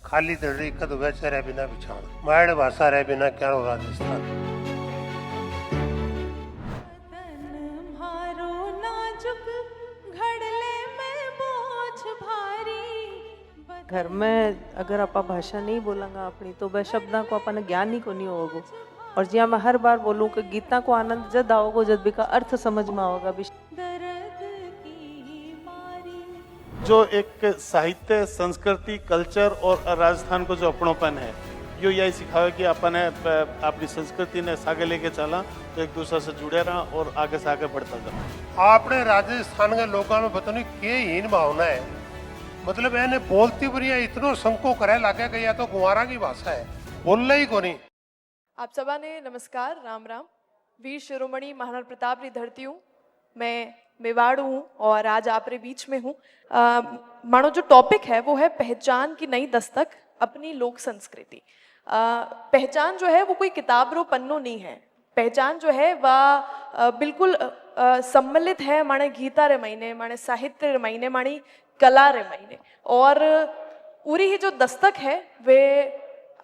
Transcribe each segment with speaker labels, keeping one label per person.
Speaker 1: खाली दड़ी कद वैच रह बिना बिछाण मायड़ भाषा रह बिना क्यारो राजस्थान।
Speaker 2: घर में अगर आप भाषा नहीं बोलेंगे अपनी तो वह शब्दा को अपन ज्ञान ही को नहीं होगा। और जिया मैं हर बार बोलूँ कि गीता को आनंद जब आओगे जब भी का अर्थ समझ में आओगा।
Speaker 3: जो एक साहित्य, संस्कृति, कल्चर और राजस्थान को जो अपनोपन है, यो यही सिखावे कि अपन अपनी संस्कृति ने आगे लेके चला तो एक दूसरे से जुड़े रहा और आगे से आगे बढ़ता जा।
Speaker 1: आपने राजस्थान के लोगों में पता नहीं के हीन भावना है, मतलब मैंने बोलती बढ़िया इतनो संको करे लागे कि या तो गुवारा की भाषा है, बोलना ही को नहीं।
Speaker 4: आप सबा ने नमस्कार, राम राम। वीर शिरोमणि महाराणा प्रताप की धरती हूँ, मैं मेवाड़ हूँ और आज आपरे बीच में हूँ। मानो जो टॉपिक है वो है पहचान की नई दस्तक, अपनी लोक संस्कृति। पहचान जो है वो कोई किताब रो पन्नो नहीं है। पहचान जो है वह बिल्कुल सम्मिलित है माने गीता रे महीने, माने साहित्य रे महीने, मानी कला रे महीने। और पूरी ही जो दस्तक है वे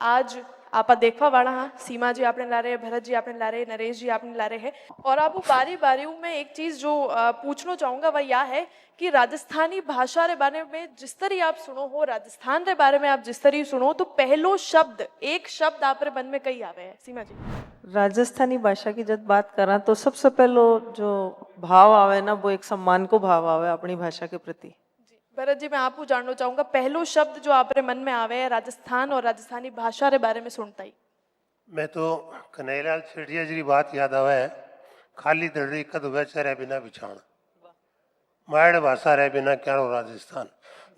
Speaker 4: आज आप देखवा वाला हाँ, सीमा जी आपने ला रहे, भरत जी आपने ला रहे, नरेश जी आपने ला रहे हैं। और आप बारी बारी में एक चीज जो पूछना चाहूंगा वह यह है कि राजस्थानी भाषा रे बारे में जिस तरह आप सुनो हो, राजस्थान रे बारे में आप जिस तरह सुनो, तो पहलो शब्द, एक शब्द आप रे मन में कई आवे है सीमा जी?
Speaker 2: राजस्थानी भाषा की जब बात करा तो सबसे पहलो जो भाव आवे ना वो एक सम्मान को भाव आवे अपनी भाषा के प्रति।
Speaker 4: भरत जी मैं आपको जानना चाहूंगा पहलो शब्द जो आपरे मन में आवे है राजस्थान और राजस्थानी भाषा रे बारे में सुनता ही?
Speaker 1: मैं तो कन्हैयालाल सेठिया जी की बात याद आवे है, खाली दड़ी कद वैच रह बिना बिछाण मायड़ भाषा रह बिना क्यारो राजस्थान।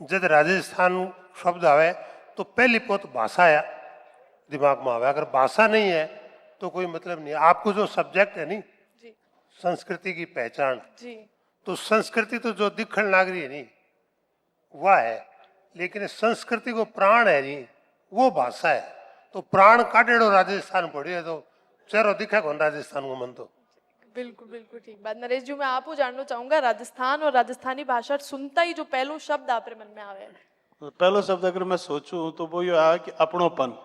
Speaker 1: जब राजस्थान शब्द आवे तो पहली पोत भाषा है दिमाग में आवे, अगर भाषा नहीं है तो कोई मतलब नहीं। आपको जो सब्जेक्ट है नी
Speaker 4: जी,
Speaker 1: संस्कृति की पहचान
Speaker 4: जी,
Speaker 1: तो संस्कृति तो जो दिखण लाग रही है नी वह है, लेकिन संस्कृति को प्राण है नी वो भाषा है। तो प्राण काटेड़ो राजस्थान पड़ियो तो चेहरो दिखे कौन राजस्थान को मन तो।
Speaker 4: बिल्कुल बिल्कुल ठीक बात। नरेश जी मैं आपको जानना चाहूंगा राजस्थान और राजस्थानी भाषा सुनता ही जो पहलो शब्द आपरे मन में आवे है?
Speaker 3: तो पहला शब्द अगर मैं सोचूं तो वो ये आया कि अपनोपन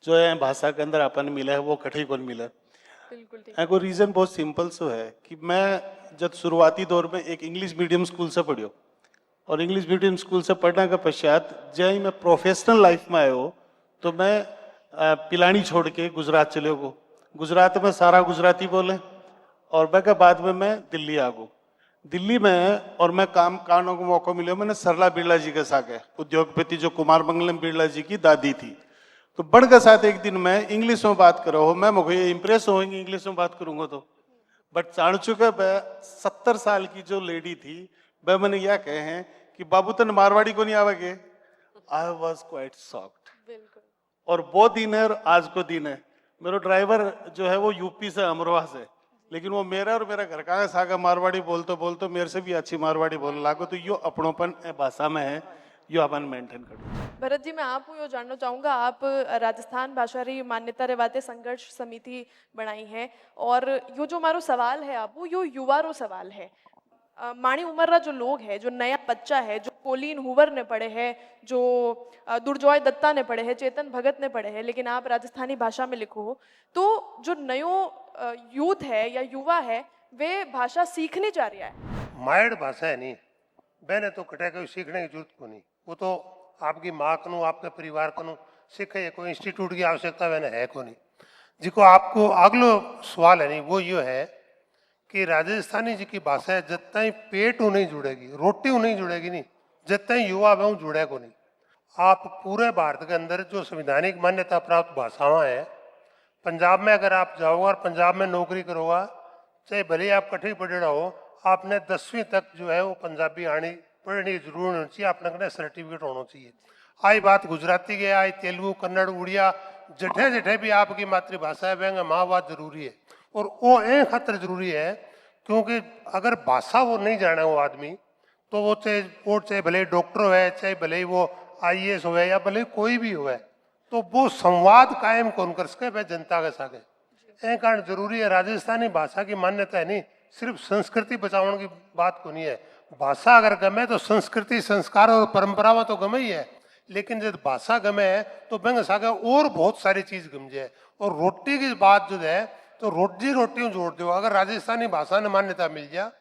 Speaker 3: जो है भाषा के अंदर अपन मिला है वो कठी को मिला।
Speaker 4: बिल्कुल ठीक।
Speaker 3: को रीजन बहुत सिंपल सो है कि मैं जब शुरुआती दौर में एक इंग्लिश मीडियम स्कूल से पढ़ियो और इंग्लिश मीडियम स्कूल से पढ़ने के पश्चात जब मैं प्रोफेशनल लाइफ में आयो तो मैं पिलानी छोड़ के गुजरात चले गो। गुजरात में सारा गुजराती बोले और वह बाद में मैं दिल्ली आ गो। दिल्ली में और मैं काम करने को मौका मिला मैंने सरला बिरला जी के साथ उद्योगपति जो कुमार मंगलम बिरला जी की दादी थी। तो बड़ के साथ एक दिन मैं इंग्लिश में बात करो हो, मैं मुझे इम्प्रेस होंगे इंग्लिश में बात करूंगा तो। बट जान चुके वह 70 साल की जो लेडी थी वह मैंने यह कहे हैं कि बाबू तन मारवाड़ी को नहीं आवेगे। I was quite shocked. और वो दिन है और आज को दिन है। मेरा ड्राइवर जो है वो यूपी से, अमरोहा से, लेकिन वो मेरा और मेरा घर का सागा मारवाड़ी बोलते बोलते मेरे से भी अच्छी मारवाड़ी बोलने लागो। तो यो अपनोपन भाषा में है, यो अपन मेंटेन करो।
Speaker 4: भरत जी मैं आपको यो जानना चाहूंगा, आप राजस्थान भाषा री मान्यता रे वाते संघर्ष समिति बनाई है और यो जो हमारो सवाल है आपको यो युवा रो सवाल है। माणी उम्र रा जो लोग है, जो नया बच्चा है, जो कोलिन हुवर ने पढ़े हैं, जो दुर्जॉय दत्ता ने पढ़े हैं, चेतन भगत ने पढ़े हैं, लेकिन आप राजस्थानी भाषा में लिखो हो तो जो नयो यूथ है या युवा है वे भाषा सीखने जा रहा है।
Speaker 1: मायड़ भाषा है नहीं बहने तो कटे कोई सीखने की जरूरत को नहीं। वो तो आपकी माँ कनु आपके परिवार कनु सीखे, कोई इंस्टीट्यूट की आवश्यकता मैंने है को नहीं। जिको आपको अगलो सवाल है नहीं वो यो है कि राजस्थानी जी की भाषा है जब तक पेट नहीं जुड़ेगी, रोटी नहीं जुड़ेगी नहीं, जब तक युवा में जुड़े को नहीं। आप पूरे भारत के अंदर जो संवैधानिक मान्यता प्राप्त भाषाएं हैं, पंजाब में अगर आप जाओगे और पंजाब में नौकरी करोगा, चाहे भले आप कठी पढ़ेड़ा हो, आपने 10वीं तक जो है वो पंजाबी आनी पढ़नी जरूर होनी चाहिए, अपने सर्टिफिकेट होना चाहिए। आई बात गुजराती के, आई तेलुगु, कन्नड़, उड़िया, जठे जठे भी आपकी मातृभाषा है वह माँ बात जरूरी है। और वो एक खातर जरूरी है क्योंकि अगर भाषा वो नहीं जाने वो आदमी तो वो चाहे भले डॉक्टर हो, चाहे भले वो IAS हो या भले कोई भी हो, तो वो संवाद कायम कौन कर सके वह जनता के साथ। ए कारण जरूरी है राजस्थानी भाषा की मान्यता है नहीं, सिर्फ संस्कृति बचाने की बात को नहीं है। भाषा अगर गमे तो संस्कृति, संस्कार और परंपरा तो गमे ही है, लेकिन जब भाषा गमे है तो बेंग सागे और बहुत सारी चीज गम जाए। और रोटी की बात जो है तो रोटी रोटियों जोड़ दो। अगर राजस्थानी भाषा ने मान्यता मिल जाए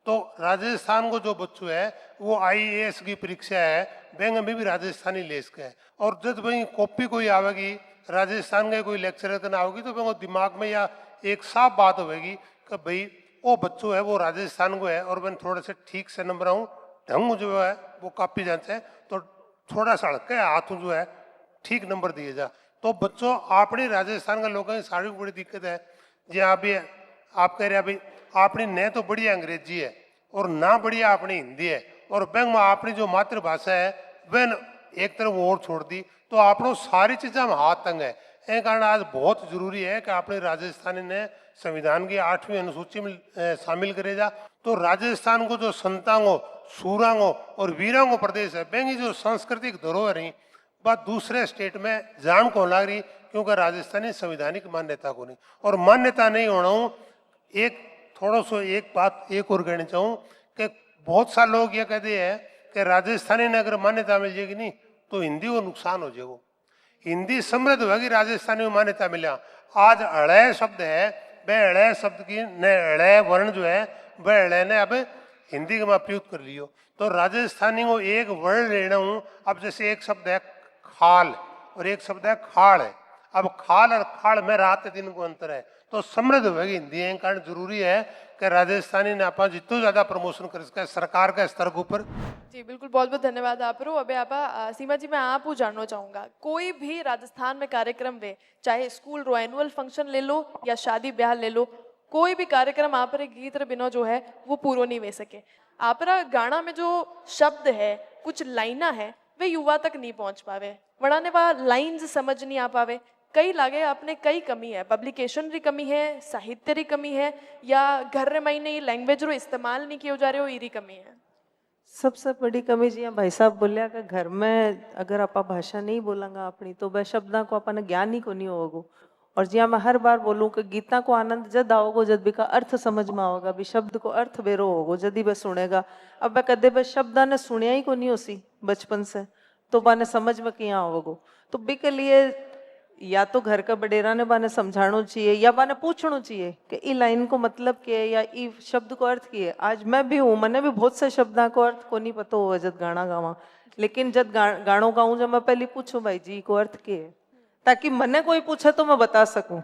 Speaker 1: तो राजस्थान को जो बच्चों है वो IAS की परीक्षा है बेंग में भी राजस्थानी ले सके है। और जब भाई कॉपी कोई आवेगी राजस्थान का कोई लेक्चर करना होगी तो बेंग दिमाग में या एक साफ बात होगी कि भाई वो बच्चों है वो राजस्थान को है और मैं थोड़ा से ठीक से नंबर आऊँ ढंग जो है वो कापी जाते हैं तो थोड़ा सा हड़के हाथ जो है ठीक नंबर दिए जा। तो बच्चों अपनी राजस्थान के लोगों की सारी बड़ी दिक्कत है जी। अभी आप कह रहे हैं भाई अपनी न तो बढ़िया अंग्रेजी है और ना बढ़िया अपनी हिंदी है और बैंक में अपनी जो मातृभाषा है वह एक तरफ और छोड़ दी तो आपनो सारी चीज़ों में हाथ तंग है। ए कारण आज बहुत जरूरी है कि अपने राजस्थानी ने संविधान की 8वीं अनुसूची में शामिल करे जा। तो राजस्थान को जो संतांगो सूरांगो और वीरांगो प्रदेश है बेंगी जो सांस्कृतिक धरोहर रही बात दूसरे स्टेट में जान को लग रही क्योंकि राजस्थानी संवैधानिक मान्यता को नहीं और मान्यता नहीं होना हूँ। एक थोड़ा सा एक बात एक और कहना चाहूँ कि बहुत सारे लोग ये कहते हैं कि राजस्थानी ने अगर मान्यता मिल जाएगी नहीं तो हिंदी को नुकसान हो जाएगा। हिंदी समृद्ध होगी राजस्थानी में मान्यता मिला। आज अड़य शब्द है वह अड़य शब्द की न अड़य वर्ण जो है वह अड़य ने अब हिंदी में प्रयुक्त कर लियो। तो राजस्थानी को एक वर्ण लेना हूँ। अब जैसे एक शब्द है खाल और एक शब्द है खाड़ है। अब खाल और खाड़ में रात दिन को अंतर है तो समृद्ध होगी हिंदी है। कारण जरूरी है कि राजस्थानी ने आप जितना ज्यादा प्रमोशन कर सके सरकार के स्तर के ऊपर।
Speaker 4: जी बिल्कुल, बहुत बहुत धन्यवाद आप रो। अबे आप सीमा जी मैं आप जानना चाहूंगा कोई भी राजस्थान में कार्यक्रम वे चाहे स्कूल रो एनुअल फंक्शन ले लो या शादी ब्याह ले लो कोई भी कार्यक्रम आप रे गीत रे बिना जो है वो पूरा नहीं वे सके। आप रा गाना में जो शब्द है कुछ लाइना है वे युवा तक नहीं पहुंच पावे वड़ाने वा लाइन्स समझ नहीं आ पावे। कई लागे आपने कई कमी है पब्लिकेशन री कमी है साहित्य री कमी है या घर रे महीने लैंग्वेज रो इस्तेमाल नहीं किया जा रहे हो इरी कमी है।
Speaker 2: सबसे बड़ी कमी जी भाई साहब बोलिया कि घर में अगर आप भाषा नहीं बोलेंगा अपनी तो वह शब्दा को अपन ज्ञान ही को नहीं होगो। और जी मैं हर बार बोलूँ कि गीता को आनंद जद आओगो जद भी का अर्थ समझ में आओगा भी शब्द को अर्थ बेरो होगो जदी वह सुनेगा। अब वह कदे वह शब्दा ने सुनिया ही को नहीं होसी बचपन से तो बाने समझ में किया होगो। तो बी के लिए या तो घर का बडेरा ने बाने समझाना चाहिए या बाने पूछना चाहिए कि ई लाइन को मतलब क्या है या ई शब्द को अर्थ क्या है। आज मैं भी हूँ मैंने भी बहुत से शब्दा को अर्थ को नहीं पता हुआ जब गाना गावा लेकिन जब गानों गाऊँ जब मैं पहले पूछूं भाई जी को अर्थ क्या है ताकि मने कोई पूछे तो मैं बता सकूं।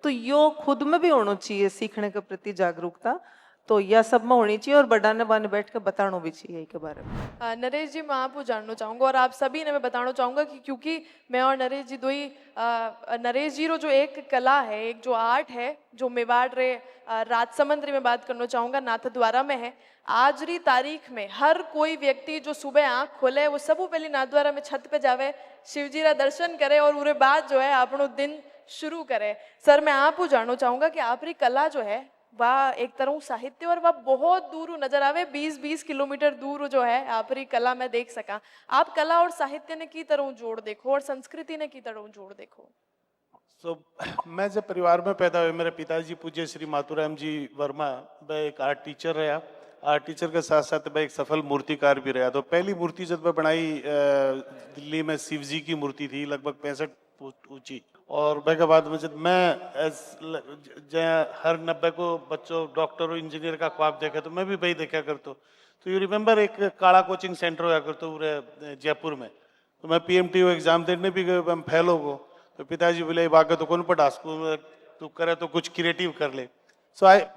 Speaker 2: तो यो खुद में भी होना चाहिए सीखने के प्रति जागरूकता तो यह सब में होनी चाहिए और बढ़ाने बाने बैठ के बताना भी चाहिए के बारे में।
Speaker 4: नरेश जी मैं आपको जानना चाहूंगा और आप सभी ने मैं बताना चाहूंगा कि क्योंकि मैं और नरेश जी दो ही नरेश जी रो जो एक कला है एक जो आर्ट है जो मेवाड़ रे राजसमंद रे में बात करना चाहूंगा नाथद्वारा में है। आज री तारीख में हर कोई व्यक्ति जो सुबह आंख खोले वो सब पहले नाथद्वारा में छत पे जावे शिवजी रा दर्शन करे और उरे बाद जो है अपनो दिन शुरू करे। सर मैं आपको जानना चाहूंगा कि आप री कला जो है वह एक तरह साहित्य और वह बहुत दूर नजर आवे 20-20 किलोमीटर दूर जो है आप री कला में देख सका। आप कला और साहित्य ने की तरह जोड़ देखो और संस्कृति ने की तरह जोड़ देखो।
Speaker 3: मैं जब परिवार में पैदा हुए मेरे पिताजी पूज्य श्री मातुराम जी वर्मा मैं एक आर्ट टीचर रहा। आर्ट टीचर के साथ साथ मैं एक सफल मूर्तिकार भी रहा। तो पहली मूर्ति जब मैं बनाई दिल्ली में शिव जी की मूर्ति थी लगभग 65 फुट ऊंची। और के बाद में जब मैं हर 90 को बच्चों डॉक्टर और इंजीनियर का ख्वाब देखा तो मैं भी वही देखा करता। तो यू रिमेम्बर एक काला कोचिंग सेंटर हुआ करता पूरे जयपुर में। तो मैं PMTO एग्जाम देने भी गए हम फेल हो गो। तो पिताजी बोले बागे तो कौन पढ़ा स्कूल तू करे तो कुछ क्रिएटिव कर ले।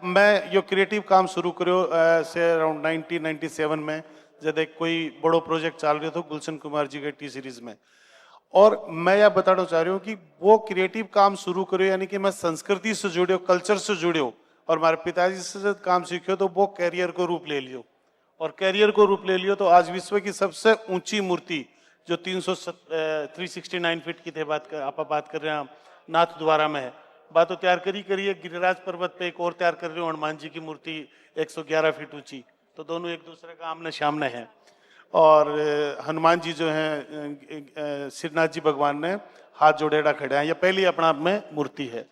Speaker 3: मैं यो क्रिएटिव काम शुरू करो से अराउंड 1997 में जब एक कोई बड़ो प्रोजेक्ट चल रहा था गुलशन कुमार जी के T सीरीज में। और मैं यह बताना चाह रही हूँ कि वो क्रिएटिव काम शुरू करो यानी कि मैं संस्कृति से जुड़े कल्चर से जुड़े और हमारे पिताजी से काम सीखे तो वो कैरियर को रूप ले लियो। और कैरियर को रूप ले लियो तो आज विश्व की सबसे ऊंची मूर्ति जो 369 फीट की थे आप बात कर रहे हैं नाथद्वारा में है। बात तो तैयार करिए गिरिराज पर्वत पे एक और तैयार कर रहे हो हनुमान जी की मूर्ति 111 फीट ऊंची। तो दोनों एक दूसरे का आमने सामने हैं। और हनुमान जी जो हैं श्रीनाथ जी भगवान ने हाथ जोड़ेड़ा खड़े हैं। ये पहली अपना आप में मूर्ति है।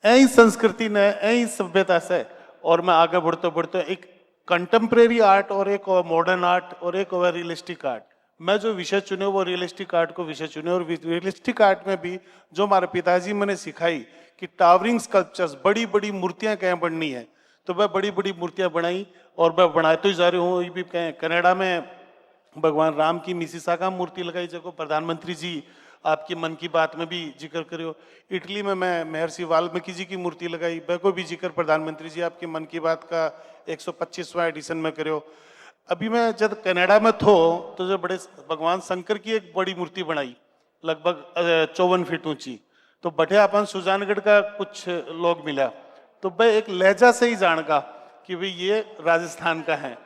Speaker 3: यही संस्कृति ने यही सभ्यता से और मैं आगे बढ़ते बढ़ते एक कंटेम्प्रेरी आर्ट और एक मॉडर्न आर्ट और एक रियलिस्टिक आर्ट मैं जो विषय चुने वो रियलिस्टिक आर्ट को विषय चुने, और रियलिस्टिक आर्ट में भी जो हमारे पिताजी मैंने सिखाई कि टावरिंग स्कल्पचर्स, बड़ी बड़ी मूर्तियां कैसे बननी है, तो मैं बड़ी बड़ी मूर्तियां बनाई और मैं बनाते ही जा रही हूँ। ये भी कनाडा में भगवान राम की मिसिसागा मूर्ति लगाई, जिसको प्रधानमंत्री जी आपकी मन की बात में भी जिक्र करियो। इटली में मैं महर्षि वाल्मीकि जी की मूर्ति लगाई, मैं को भी जिक्र प्रधानमंत्री जी आपकी मन की बात का 125वां एडिशन में करियो। अभी मैं जब कनाडा में थो तो जो बड़े भगवान शंकर की एक बड़ी मूर्ति बनाई, लगभग 54 फीट ऊंची। तो बटे अपन सुजानगढ़ का कुछ लोग मिला, तो मैं एक लहजा से ही जान का कि भाई ये राजस्थान का है।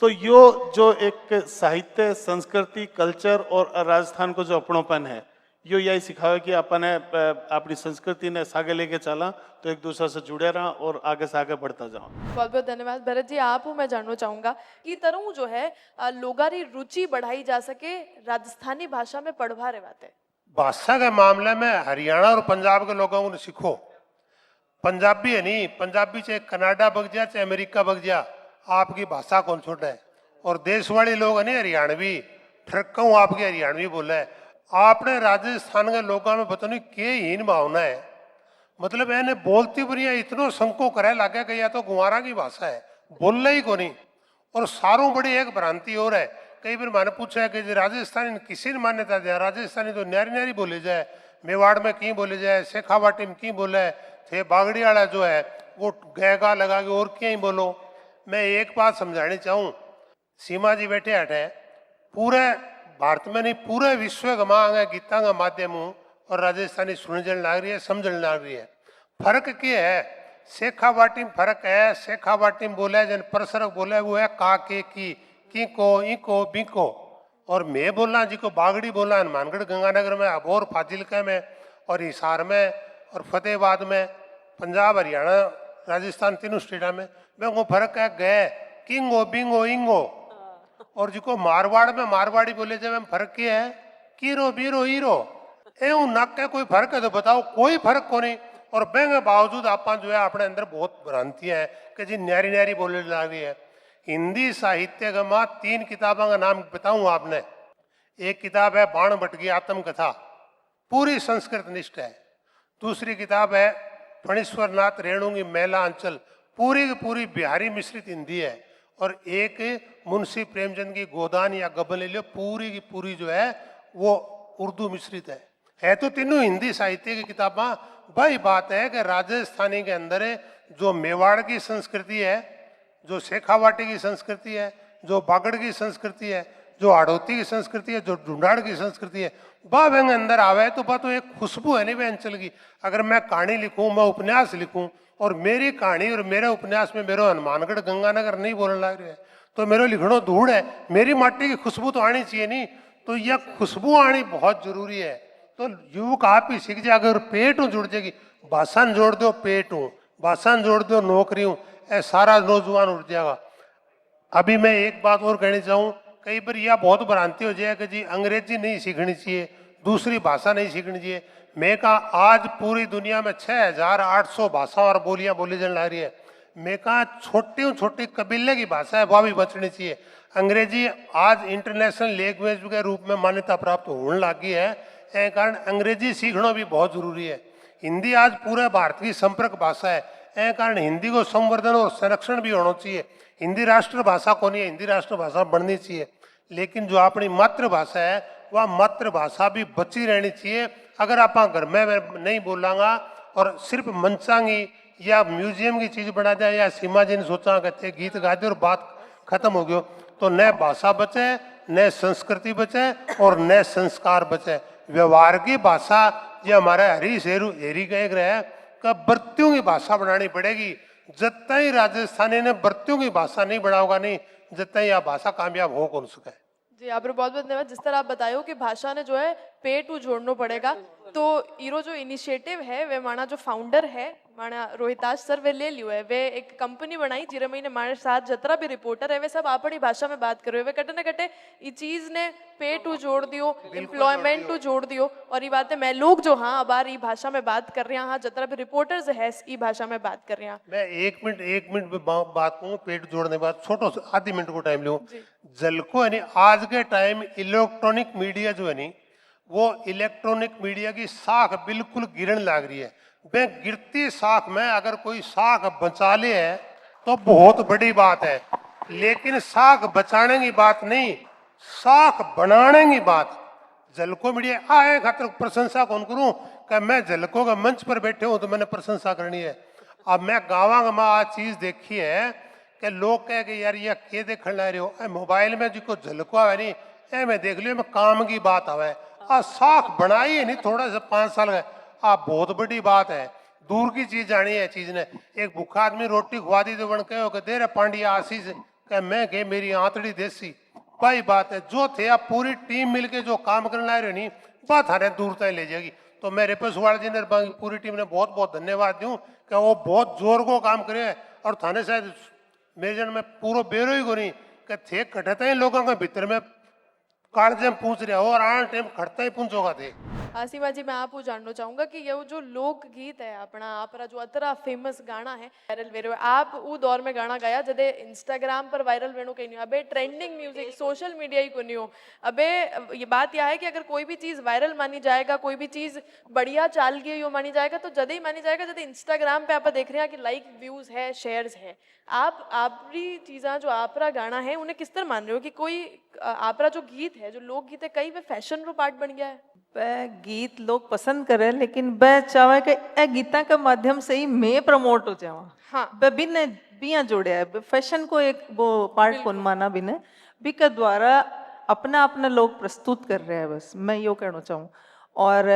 Speaker 3: तो यो जो एक साहित्य, संस्कृति, कल्चर और राजस्थान को जो अपनोपन है, यो यही सिखावे कि अपन अपनी संस्कृति ने आगे लेके चला तो एक दूसरे से जुड़े रहा और आगे से आगे बढ़ता जाओ।
Speaker 4: बहुत बहुत धन्यवाद भरत जी। आप मैं जानना चाहूंगा कि तरह जो है लोगारी रुचि बढ़ाई जा सके राजस्थानी भाषा में पढ़वा रहे बातें।
Speaker 1: भाषा के मामले में हरियाणा और पंजाब के लोगों को सीखो। पंजाबी है नहीं, पंजाबी चाहे कनाडा बग जा चाहे अमेरिका बग जा, आपकी भाषा कौन छोटा है। और देश वाले लोग है नहीं हरियाणवी, ठरका हूँ आपकी हरियाणवी बोला है। आपने राजस्थान के लोगों में पता नहीं के हीन भावना है, मतलब एने बोलती बुनिया इतनो संको करे लागे कि या तो गुवारा की भाषा है, बोलना ही को नहीं। और सारों बड़ी एक भ्रांति और है, कई बार मैंने पूछा है कि राजस्थानी किसी ने मान्यता दिया, राजस्थानी तो न्यारी न्यारी बोले जाए, मेवाड़ में की बोले जाए, शेखावाटी में की बोले है, थे बागड़ी वाला जो है वो गहगा लगा के और क्या ही बोलो। मैं एक बात समझानी चाहूँ, सीमा जी बैठे हटे पूरे भारत में नहीं पूरे विश्व का मांग है गीता का माध्यम हूँ, और राजस्थानी सुनने लग रही है, समझने लग रही है। फर्क क्या है, शेखावाटी में फर्क है, शेखावाटी में बोला है जन परसरक बोला है वो है का के की को ई को बी को। और मैं बोलना जी को बागड़ी बोला हनुमानगढ़ गंगानगर में, अबोर फाजिलका में और हिसार में और फतेहाबाद में, पंजाब हरियाणा राजस्थान तीनों स्टेटा में वो फर्क है गए किंगो बिंगो इंगो। और जिको मारवाड़ में मारवाड़ी बोले जब फर्क क्या है, कीरो बीरो हीरो। एवं नक के कोई फर्क है तो बताओ, कोई फर्क को नहीं। और बेंगे बावजूद आप जो है अपने अंदर बहुत भ्रांतियां है कि जी न्यारी न्यारी बोलने लग रही है। हिंदी साहित्य का मां 3 किताबों का नाम बताऊं आपने। एक किताब है बाण भटकी आत्मकथा, पूरी संस्कृत निष्ठ है। दूसरी किताब है फणीश्वर नाथ रेणु की मेला अंचल, पूरी की पूरी बिहारी मिश्रित हिंदी है। और एक मुंशी प्रेमचंद की गोदान या गबन ले लो, पूरी की पूरी जो है वो उर्दू मिश्रित है तो तीनों हिंदी साहित्य की किताबें। वही बात है कि राजस्थानी के अंदर जो मेवाड़ की संस्कृति है, जो शेखावाटी की संस्कृति है, जो बागड़ की संस्कृति है, जो हाड़ौती की संस्कृति है, जो ढूंढाड़ की संस्कृति है, वह व्यंग अंदर आवे तो तो एक खुशबू है नहीं वे अंचल की। अगर मैं कहानी लिखूं, मैं उपन्यास लिखूं और मेरी कहानी और मेरे उपन्यास में मेरे हनुमानगढ़ गंगानगर नहीं बोलने लग रहे है तो मेरे लिखणो धूड़ है, मेरी माटी की खुशबू तो आनी चाहिए नहीं। तो यह खुशबू आनी बहुत जरूरी है। तो युवक आप ही सीख जाए, अगर पेट जुड़ जाएगी, भाषण जोड़ दो पेट हूँ, भाषण जोड़ दो नौकरी हूँ, ऐ सारा नौजवान उठ जाएगा। अभी मैं एक बात और कहनी चाहूँ, कई बार यह बहुत भ्रांति हो जाए कि जी अंग्रेजी नहीं सीखनी चाहिए, दूसरी भाषा नहीं सीखनी चाहिए। मैं कहा आज पूरी दुनिया में 6800 भाषा और बोलियां बोली जाने लग रही है। मैं कहा छोटी छोटी कबीले की भाषा है वह भी बचनी चाहिए। अंग्रेजी आज इंटरनेशनल लैंग्वेज के रूप में मान्यता प्राप्त होने लगी है, ए कारण अंग्रेजी सीखना भी बहुत जरूरी है। हिंदी आज पूरे भारत की संपर्क भाषा है, ए कारण हिंदी को संवर्धन और संरक्षण भी होना चाहिए। हिंदी राष्ट्रभाषा को नहीं है, हिंदी राष्ट्रभाषा बननी चाहिए। लेकिन जो अपनी मातृभाषा है वह मातृभाषा भी बची रहनी चाहिए। अगर आप घर में नहीं बोलांगा और सिर्फ मंचांगी या म्यूजियम की चीज बना जाए, या सीमा जी ने सोचा कहते गीत गा दे और बात खत्म हो गयो, तो न भाषा बचे, न संस्कृति बचे और न संस्कार बचे। व्यवहार की भाषा ये हमारे हरी शेरू हेरी कह रहे का बर्तियों की भाषा बनानी पड़ेगी। जब तक राजस्थानी ने बर्तियों की भाषा नहीं बनाओगा नहीं, जब तक यह भाषा कामयाब हो कौन सके।
Speaker 4: जी आप बहुत बहुत धन्यवाद। जिस तरह आप बतायो कि भाषा ने जो है पेट जोड़ना पड़ेगा, तो इरो जो इनिशिएटिव है वे माना जो फाउंडर है माणा रोहिताश सर वे ले लियो है, वे एक कंपनी बनाई जिरे महीने मारे साथ जतरा भी रिपोर्टर है वे सब अपनी भाषा में बात करो, वे कटे न कटे ये चीज ने पे टू जोड़ दियो, एम्प्लॉयमेंट टू जोड़ दियो। और ये बात है मैं लोग जो हाँ अब ई भाषा में बात कर रहे हैं, हाँ जतरा भी रिपोर्टर्स है ई भाषा में बात कर रहे हैं।
Speaker 1: मैं एक मिनट में बात कहूँ, पेट जोड़ने के बाद छोटो आधी मिनट को टाइम लूँ। जल को है नी आज के टाइम इलेक्ट्रॉनिक मीडिया जो है नी वो इलेक्ट्रॉनिक मीडिया की साख बिल्कुल गिरने लग रही है। वह गिरती साख में अगर कोई साख बचा ले है तो बहुत बड़ी बात है, लेकिन साख बचाने की बात नहीं, साख बनाने की बात। जलको मीडिया आए खातर प्रशंसा कौन करूं कि मैं जलको का मंच पर बैठे हूं तो मैंने प्रशंसा करनी है। अब मैं गाँव में आज चीज देखी है कि लोग कह के यार ये के देखने ला रहे हो, मोबाइल में जिसको झलको है नहीं ए मैं देख लियो, मैं काम की बात आवे आ साख बनाई है नहीं थोड़ा सा 5 साल का, आप बहुत बड़ी बात है, दूर की चीज जानी है चीज ने। एक भूखा आदमी रोटी खुआ दी तो बन के दे रहे पांडिया आशीष कह मैं के मेरी आंतड़ी देसी भाई बात है। जो थे आप पूरी टीम मिलके जो काम करने ला रहे हो नहीं बात हरे दूर तक ले जाएगी। तो मैं रेपसवाड़ जी ने पूरी टीम ने बहुत बहुत धन्यवाद दूं कि वो बहुत जोर को काम करे है। और थाने शायद मेरे जन में पूरा बेरो ही को नहीं कि थे कटता ही लोगों के भीतर में कागज में पूछ रहे हो और आने टाइम खड़ता ही पूछोगा थे।
Speaker 4: सीमा जी मैं आपको जानना चाहूंगा कि ये जो लोक गीत है अपना आपरा जो अतरा फेमस गाना है वायरल वेरो, आप वो दौर में गाना गाया जदे इंस्टाग्राम पर वायरल वेणु कहीं नहीं, अबे ट्रेंडिंग म्यूजिक सोशल मीडिया ही को नहीं हो। अबे ये बात यह है कि अगर कोई भी चीज वायरल मानी जाएगा, कोई भी चीज बढ़िया चाल गई हो मानी जाएगा तो जदे ही मानी जाएगा जदे इंस्टाग्राम पे आप देख रहे हैं कि लाइक व्यूज है शेयर्स है। आप आपरी चीज़ा जो आपरा गाना है उन्हें किस तरह मान रहे हो कि कोई आपरा जो गीत है जो लोक गीत है कई वे फैशन रो पार्ट बन गया है?
Speaker 2: वह गीत लोग पसंद करे लेकिन वह चाहे कि ए गीता के माध्यम से ही मैं प्रमोट हो जावा।
Speaker 4: हाँ
Speaker 2: वह बिन बिया जोड़े है फैशन को एक वो पार्ट कौन माना बिन बी के द्वारा अपना अपना लोग प्रस्तुत कर रहे हैं, बस मैं यो कहना चाहूँ। और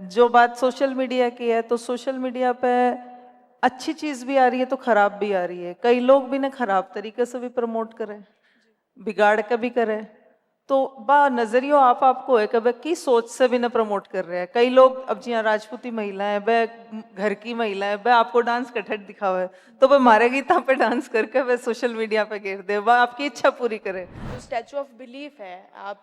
Speaker 2: जो बात सोशल मीडिया की है तो सोशल मीडिया पे अच्छी चीज़ भी आ रही है तो खराब भी आ रही है। कई लोग भी ने खराब तरीके से भी प्रमोट करें, बिगाड़ के भी करें, तो बा नजरियो आप आपको है कि वह की सोच से भी न प्रमोट कर रहे हैं। कई लोग अब जी राजपूती महिला है, वह घर की महिला है, वह आपको डांस कठट दिखावा है तो वह मारे गीता पे डांस करके वह सोशल मीडिया पे घेर दे, वह आपकी इच्छा पूरी करे।
Speaker 4: जो स्टैचू ऑफ बिलीफ है आप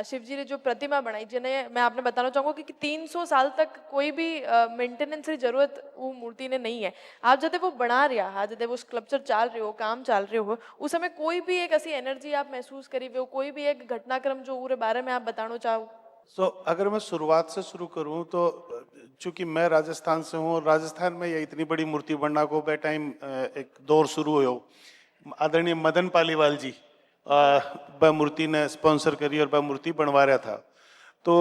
Speaker 4: शिव जी ने जो प्रतिमा बनाई जिन्हें मैं आपने बताना चाहूँगा कि 300 साल तक कोई भी मेंटेनेंस की जरूरत वो मूर्ति ने नहीं है। आप जब वो बना रहा है, जब वो स्कल्पचर चाल रहे हो, काम चाल रहे हो, उस समय कोई भी एक ऐसी एनर्जी आप महसूस करी हो, कोई भी एक घटनाक्रम जो पूरे बारे में आप बताना चाहो?
Speaker 3: अगर मैं शुरुआत से शुरू करूं तो चूंकि मैं राजस्थान से हूं और राजस्थान में ये इतनी बड़ी मूर्ति बनना को बे टाइम एक दौर शुरू हुयो, आदरणीय मदन पालीवाल जी वह मूर्ति ने स्पॉन्सर करी और वह मूर्ति बनवा रहा था। तो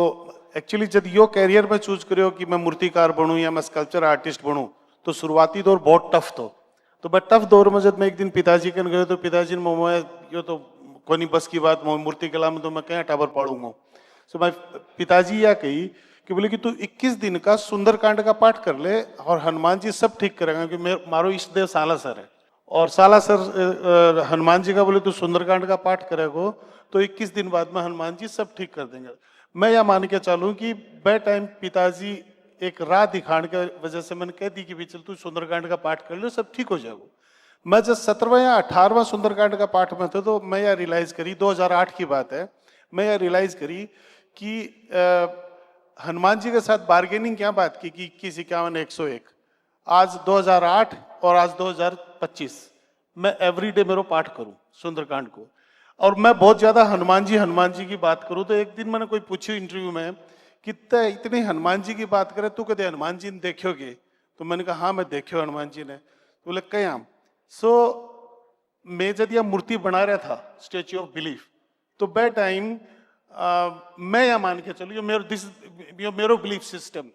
Speaker 3: एक्चुअली जब यो कैरियर में चूज करो कि मैं मूर्तिकार बनूं या मैं स्कल्पचर आर्टिस्ट बनूं तो शुरुआती दौर बहुत टफ तो मैं टफ दौर में जब मैं एक दिन पिताजी के गए तो पिताजी ने मोह यो तो कोनी बस की बात मूर्ति कला में तो मैं क्या टावर पाड़ूंगा। सो मैं पिताजी या कही कि बोले कि तू 21 दिन का सुंदरकांड का पाठ कर ले और हनुमान जी सब ठीक करेंगे कि मारो इष्ट देव सालासर है और सालासर हनुमान जी का बोले तू सुंदरकांड का पाठ करेगो तो 21 दिन बाद में हनुमान जी सब ठीक कर देंगे। मैं यह मान के चलूँ कि बे टाइम पिताजी एक राह दिखाने की वजह से मैंने कह दी कि चल तू सुंदरकांड का पाठ कर लो सब ठीक हो जाएगा। मैं जब 17वां या 18वां सुंदरकांड का पाठ में था तो मैं यह रियलाइज करी, 2008 की बात है, मैं यह रियलाइज करी कि हनुमान जी के साथ बार्गेनिंग क्या बात की कि 21, 51, 101, आज 2008 और आज 2025 मैं एवरीडे मेरो पाठ करूं सुंदरकांड को और मैं बहुत ज्यादा हनुमान जी की बात करूं। तो एक दिन मैंने कोई पूछी इंटरव्यू में कि इतनी हनुमान जी की बात करे तू कहते हनुमान जी ने देखोगे? तो मैंने कहा हाँ मैं देखो हनुमान जी ने। तो बोले कयाम मैं जब यह मूर्ति बना रहा था स्टेच्यू ऑफ बिलीफ तो बे टाइम मैं यह मान के चलूँ मेरो बिलीफ सिस्टम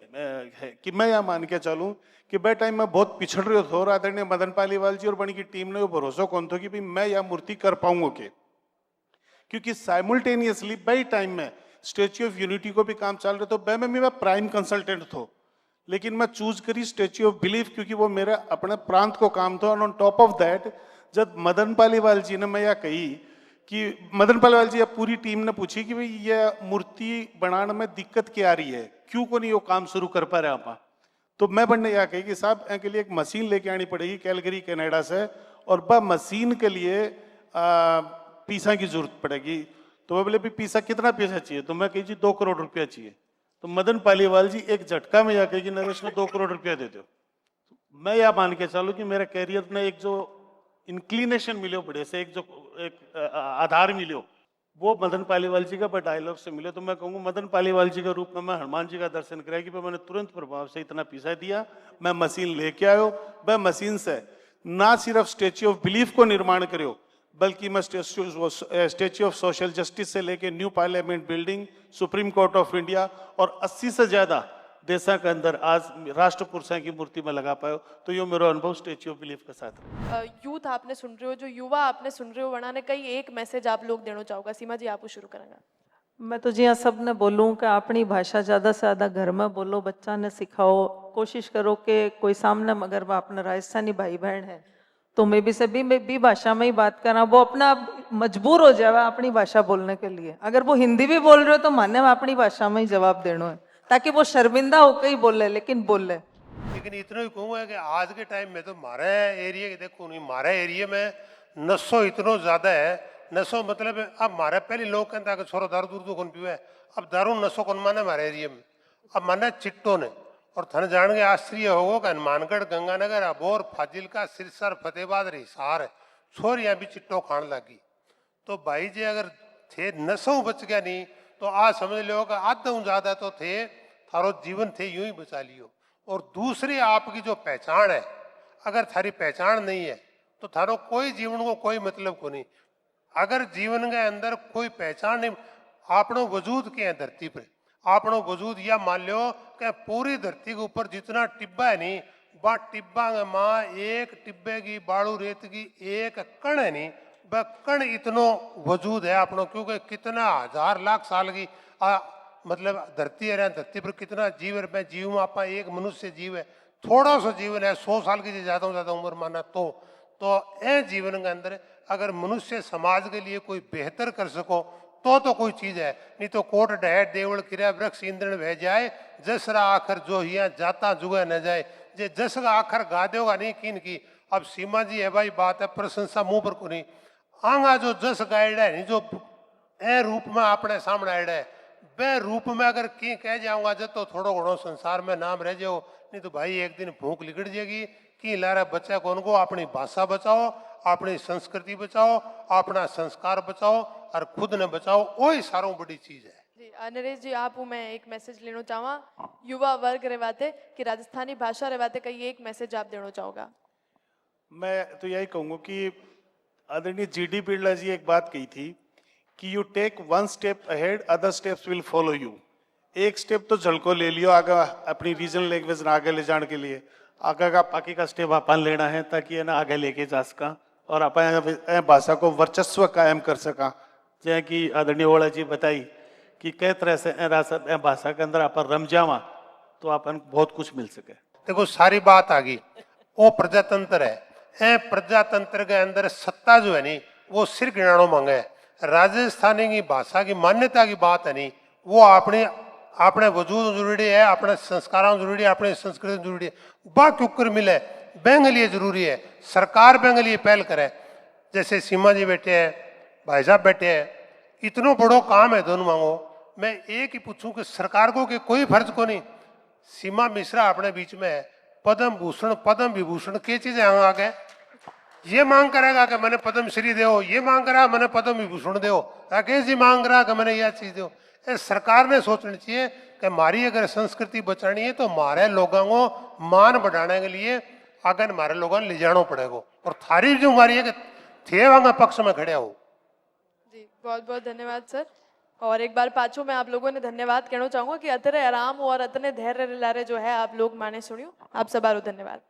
Speaker 3: है कि मैं यह मान के चलूँ कि बे टाइम मैं बहुत पिछड़ रहा था और आदरणीय मदन पालीवाल जी और बनी की टीम ने वो भरोसा कौन था कि भाई मैं यह मूर्ति कर पाऊंगा के, क्योंकि साइमल्टेनियसली बे टाइम में स्टेच्यू ऑफ यूनिटी को भी काम चल रहा था। बे में मैं प्राइम कंसल्टेंट था लेकिन मैं चूज करी स्टेच्यू ऑफ बिलीफ क्योंकि वो मेरे अपने प्रांत को काम था। और ऑन टॉप ऑफ दैट जब मदन पालीवाल जी ने मैं यह कही कि मदन पालीवाल जी अब पूरी टीम ने पूछी कि भाई ये मूर्ति बनाने में दिक्कत क्या आ रही है, क्यों को नहीं वो काम शुरू कर पा रहे आप? तो मैं बनने यहाँ कही कि साहब इनके लिए एक मशीन लेके आनी पड़ेगी कैलगरी कनाडा से, और वह मशीन के लिए पैसा की जरूरत पड़ेगी। तो वो बोले भी पैसा कितना पैसा चाहिए? तो मैं कही जी 2 करोड़ रुपया चाहिए। तो मदन पालीवाल जी एक झटका में जाके कि नरेश में 2 करोड़ रुपया दे दो। मैं यह मान के चलूं कि मेरे कैरियर में एक जो इंक्लिनेशन मिलो बड़े से, एक आधार मिलो, वो मदन पालीवाल जी का पर डायलॉग से मिले। तो मैं कहूँगा मदन पालीवाल जी के रूप में मैं हनुमान जी का दर्शन कराया कि मैंने तुरंत प्रभाव से इतना पैसा दिया, मैं मशीन लेके आयो। वह मशीन से ना सिर्फ स्टेच्यू ऑफ बिलीफ को निर्माण करो, बल्कि मैं स्टेच्यू ऑफ सोशल जस्टिस से लेके new parliament building, supreme court of India और 80 से ज्यादा देशा के अंदर आज राष्ट्र पुरुषों की मूर्ति में लगा पायो। तो ये मेरा अनुभव स्टेच्यू ऑफ बिलीफ के साथ।
Speaker 4: यूथ आपने सुन रहे हो, जो युवा आपने सुन रहे हो, बनाने कई एक मैसेज आप लोग देना चाहोगा। सीमा जी आप शुरू करेंगे।
Speaker 2: मैं तो जी हाँ सब ने बोलूँ कि अपनी भाषा ज़्यादा से ज़्यादा घर में बोलो, बच्चा ने सिखाओ, कोशिश करो कि कोई सामने अगर वह अपना राजस्थानी भाई बहन है तो मैं भी से भी भाषा में ही बात करा, वो अपना मजबूर हो जाए अपनी भाषा बोलने के लिए। अगर वो हिंदी भी बोल रहे हो तो माने अपनी भाषा में ही जवाब देना है, ताकि वो शर्मिंदा होकर ही बोले, लेकिन बोले।
Speaker 1: लेकिन इतना ही कहूँगा कि आज के टाइम में तो हमारे एरिया के देखो नहीं, हमारे एरिया में नशो इतना ज़्यादा है। नशो मतलब अब हमारे पहले लोग कहते हैं कि छोरो दारू दूर तो कौन पीवे, अब दारू नशो कौन माने हमारे एरिया में, अब माने चिट्टो ने। और थन जान के आश्चर्य होगा कि हनुमानगढ़, गंगानगर, अबोर, फाजिलका, सिरसर, फतेहबाद, हिसार छोरियाँ भी चिट्टो खान लगी। तो भाई जी अगर थे नशों बच गया नहीं तो आज समझ लो कि आधों ज़्यादा तो थे थारो जीवन थे यूं ही बचा लियो। और दूसरी आपकी जो पहचान है, अगर थारी पहचान नहीं है तो थारो कोई जीवन को कोई मतलब को नहीं। अगर जीवन के अंदर कोई पहचान नहीं, आपनो वजूद के हैं धरती पर, आपनो वजूद या मान लो कि पूरी धरती के ऊपर जितना टिब्बा है नहीं, वह टिब्बा में माँ एक टिब्बे की बालू रेत की एक कण है नहीं, वह कण इतनो वजूद है अपनों, क्योंकि कितना हजार लाख साल की मतलब धरती है, धरती पर कितना जीव है। मैं जीव में आप एक मनुष्य जीव है, थोड़ा सा जीवन है, 100 साल की ज्यादा ज्यादा उम्र माना तो ए जीवन के अंदर अगर मनुष्य समाज के लिए कोई बेहतर कर सको तो कोई चीज है। नहीं तो कोट डह देवल किरा वृक्ष इंद्रण बह जाए, जसरा आखर जो हिया जाता जुगा न जाए। जे जस का आखर गा देगा नहीं किन की। अब सीमा जी है भाई, बात है प्रशंसा मुंह पर को नहीं, आंगा जो जस गायड़ा है नहीं, जो ए रूप में अपने सामने आयड़ा है, वह रूप में अगर की कह जाऊंगा जब तो थोड़ा घणो संसार में नाम रह जाओ। नहीं तो भाई एक दिन भूख लिगड़ जाएगी कि लारा बच्चा कौन को अपनी भाषा बचाओ, अपनी संस्कृति बचाओ, अपना संस्कार बचाओ और खुद ने बचाओ, वही सारों बड़ी चीज है।
Speaker 4: जी नरेश जी आप मैं एक मैसेज लेना चाहवा युवा वर्ग रहवाते कि राजस्थानी भाषा रहवाते कई एक मैसेज आप देना चाहोगा।
Speaker 3: मैं तो यही कहूँगा कि आदरणीय जीडी बिरला जी एक बात कही थी कि you take 1 step ahead, other steps will follow you. एक स्टेप तो झलको ले लियो आगे अपनी रीजनल लैंग्वेज आगे ले जाने के लिए, आगे का बाकी का स्टेप अपन लेना है ताकि ना आगे लेके जा सका और अपन भाषा को वर्चस्व कायम कर सका। जैसे कि आदरणीय ओला जी बताई कि कई तरह से भाषा के अंदर अपन रम जावा तो अपन बहुत कुछ मिल सके।
Speaker 1: देखो सारी बात आ गई, वो प्रजातंत्र है, प्रजातंत्र के अंदर सत्ता जो है नहीं वो सिर गिनानो मांगे। राजस्थानी की भाषा की मान्यता की बात है नहीं, वो अपने वजूद जरूरी है, अपने संस्कारों जरूरी है, अपनी संस्कृति जरूरी है। बा क्यों मिले बैंक लिए जरूरी है, सरकार बैंक लिए पहल करे। जैसे सीमा जी बैठे हैं, भाई साहब बैठे हैं, इतनो बड़ो काम है दोनों मांगो। मैं एक ही पूछूं कि सरकार को कि कोई फर्ज को नहीं। सीमा मिश्रा अपने बीच में है, पद्म भूषण पद्म विभूषण के चीज है आगे ये मांग करेगा कि मैंने पद्म श्री दो, ये मांग करा मैंने पद्म विभूषण दो, राकेश जी मांग रहा कि मैंने यह चीज दो। सरकार ने सोचना चाहिए कि हमारी अगर संस्कृति बचानी है तो हमारे लोगों को मान बढ़ाने के लिए अगर हमारे लोगों ने ले जाना पड़ेगा, और थारी जो हमारी है कि थे वहां पक्ष में खड़े हो।
Speaker 4: जी बहुत बहुत धन्यवाद सर। और एक बार पाछो मैं आप लोगों ने धन्यवाद कहना चाहूंगा कि अतरे आराम और अतने धैर्य लारे जो है आप लोग माने सुनियो। आप सब धन्यवाद।